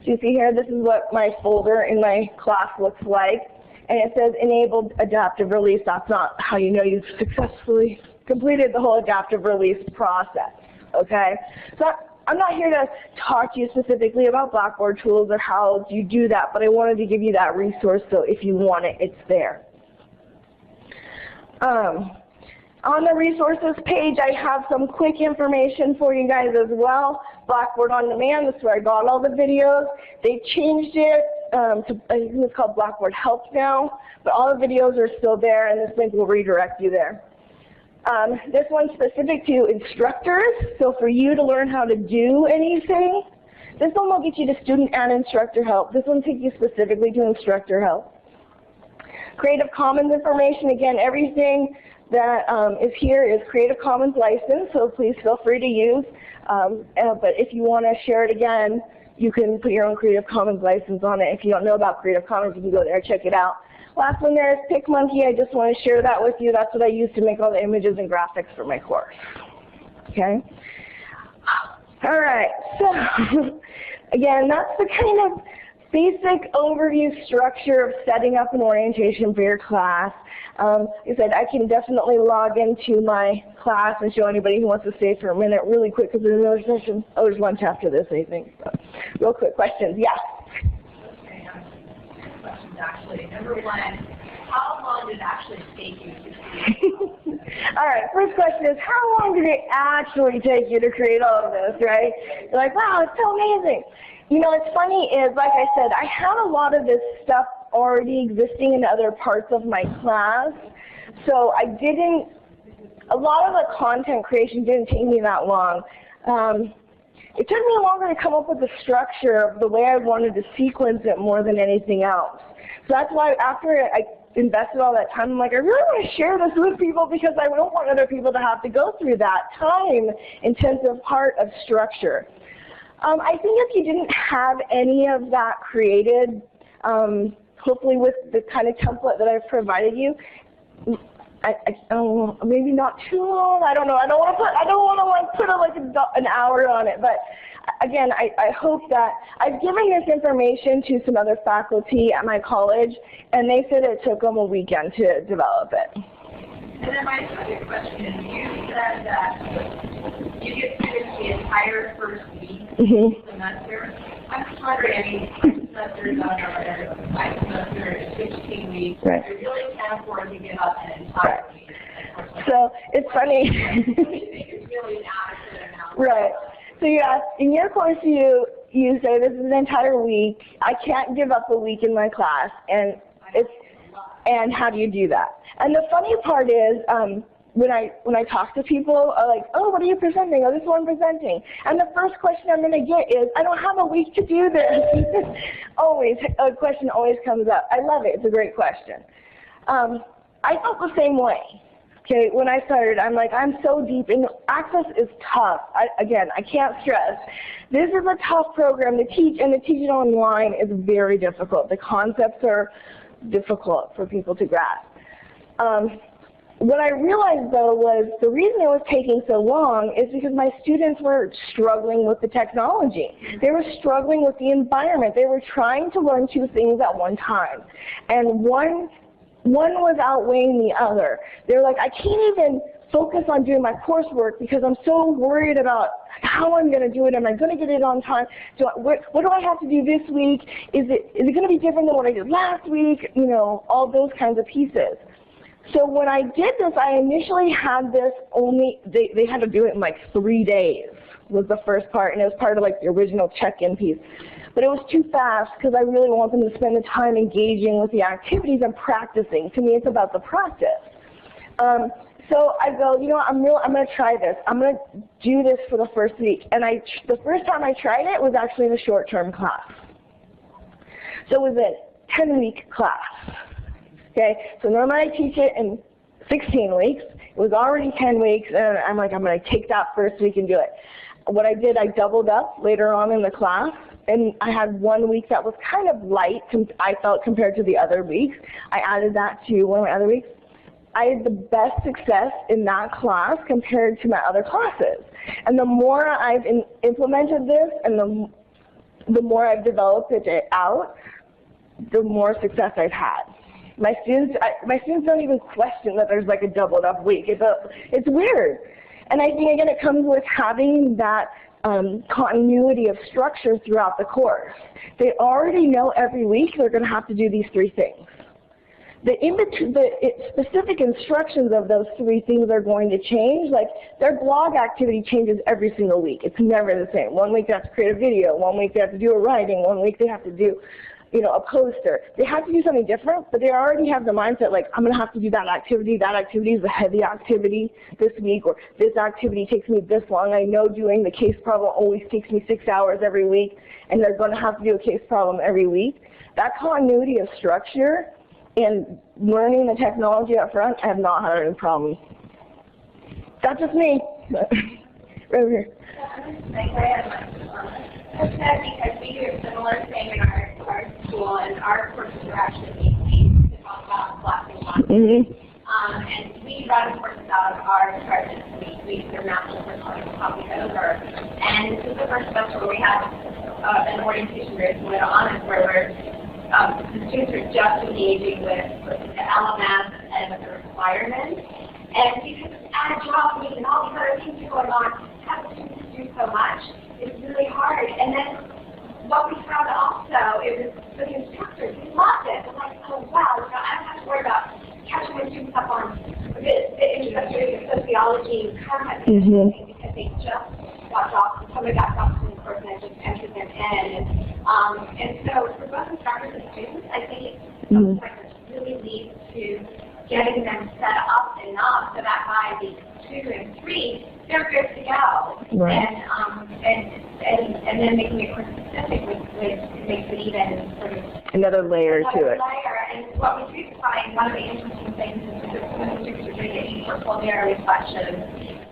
So you see here, this is what my folder in my class looks like. And it says enabled adaptive release. That's not how you know you've successfully completed the whole adaptive release process. Okay? So I'm not here to talk to you specifically about Blackboard tools or how you do that, but I wanted to give you that resource so if you want it, it's there. On the resources page, I have some quick information for you guys as well. Blackboard On Demand, this is where I got all the videos. They changed it to, I think it's called Blackboard Help now, but all the videos are still there, and this link will redirect you there. This one's specific to instructors, so for you to learn how to do anything, this one will get you to student and instructor help. This one takes you specifically to instructor help. Creative Commons information, again, everything that is here is Creative Commons license, so please feel free to use. But if you want to share it again, you can put your own Creative Commons license on it. If you don't know about Creative Commons, you can go there and check it out. Last one there is PicMonkey. I just want to share that with you. That's what I use to make all the images and graphics for my course. Okay? All right, so again, that's the kind of basic overview structure of setting up an orientation for your class. Like I said, I can definitely log into my class and show anybody who wants to stay for a minute really quick because there's another session. Oh, there's lunch after this, I think. So, real quick questions. Yes? Okay, questions actually. Number one, how long did it actually take you to create? All right, first question is, how long did it actually take you to create all of this, right? You're like, wow, it's so amazing. You know, what's funny is, like I said, I had a lot of this stuff already existing in other parts of my class, so a lot of the content creation didn't take me that long. It took me longer to come up with the structure of the way I wanted to sequence it more than anything else. So that's why after I invested all that time, I'm like, I really want to share this with people because I don't want other people to have to go through that time-intensive part of structure. I think if you didn't have any of that created, hopefully with the kind of template that I've provided you, I don't know, maybe not too long. I don't know. I don't want to put like an hour on it. But again, I hope that I've given this information to some other faculty at my college, and they said it took them a weekend to develop it. And then my second question is, you said that you get students the entire first week of the semester. I'm just wondering, I mean, 5 semesters on our 5 semesters, 16 weeks. Right. I really can't afford to give up an entire week. So it's funny. It's really an adequate amount. Right. So you ask, in your course you say this is an entire week. I can't give up a week in my class, and how do you do that? And the funny part is, when I talk to people, are like, oh, what are you presenting? Oh, this is what I'm presenting. And the first question I'm going to get is, I don't have a week to do this. Always, a question always comes up. I love it. It's a great question. I felt the same way. Okay, when I started, I'm like, I'm so deep in, Access is tough. Again, I can't stress. This is a tough program to teach, and to teach it online is very difficult. The concepts are difficult for people to grasp. What I realized, though, was the reason it was taking so long is because my students were struggling with the technology. They were struggling with the environment. They were trying to learn 2 things at one time, and one was outweighing the other. They're like, I can't even focus on doing my coursework because I'm so worried about how I'm going to do it. Am I going to get it on time? What do I have to do this week? Is it going to be different than what I did last week? You know, all those kinds of pieces. So when I did this, I initially had this they had to do it in like 3 days was the first part, and it was part of like the original check-in piece. But it was too fast because I really want them to spend the time engaging with the activities and practicing. To me, it's about the practice. So I go, you know what, I'm going to try this. I'm going to do this for the first week. And the first time I tried it was actually in a short-term class. So it was a 10-week class. Okay, so normally I teach it in 16 weeks. It was already 10 weeks, and I'm like, I'm going to take that first week and do it. What I did, I doubled up later on in the class, and I had 1 week that was kind of light, I felt, compared to the other weeks. I added that to one of my other weeks. I had the best success in that class compared to my other classes. And the more I've implemented this and the more I've developed it out, the more success I've had. My students don't even question that there's like a doubled up week. It's weird. And I think, again, it comes with having that continuity of structure throughout the course. They already know every week they're going to have to do these 3 things. The specific instructions of those 3 things are going to change. Like their blog activity changes every single week. It's never the same. 1 week they have to create a video. 1 week they have to do a writing. 1 week they have to do, you know, a poster. They have to do something different, but they already have the mindset like, I'm going to have to do that activity. That activity is a heavy activity this week, or this activity takes me this long. I know doing the case problem always takes me 6 hours every week, and they're going to have to do a case problem every week. That continuity of structure and learning the technology up front, I have not had any problems. That's just me. Right over here. Because we do a similar thing in our school, and our courses are actually being to talk about Blackboard. And we run courses out of our this week. They're national courses copies over. And this is the first semester where we have an orientation very going on, where the students are just engaging with the LMS and with the requirements. And because it's agile and all these other things are going on, have the students do so much. It's really hard. And then what we found also, it was the instructors, they loved it. They're like, oh wow, I don't have to worry about catching my students up on the introductory sociology content because they just got off, somebody got off from the course and I just entered them in. And so for both instructors and students, I think it's something like this really leads to getting them set up enough so that by week 2 and 3, they're good to go. Right. And then making it course specific makes it even sort of another layer to it. And what we do find, one of the interesting things is that when the students are doing the portfolio reflections,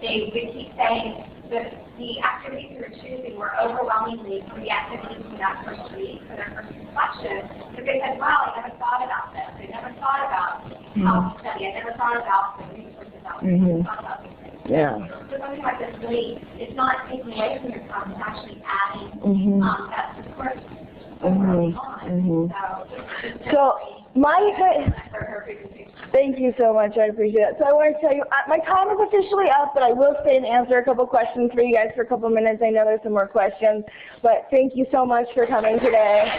they keep saying that the activities we were choosing were overwhelmingly from the activities in that first week, for their first reflection. But they said, wow, I never thought about this. I never thought about how to set idea. I never thought about the resources out there. Mhm. I thought about these things. Yeah. So something like this really, it's not taking away from your time, it's actually adding Mhm. that support Mhm. on. Mhm. So, So my for her presentation. thank you so much. I appreciate it. So I want to tell you, my time is officially up, but I will stay and answer a couple questions for you guys for a couple minutes. I know there's some more questions, but thank you so much for coming today.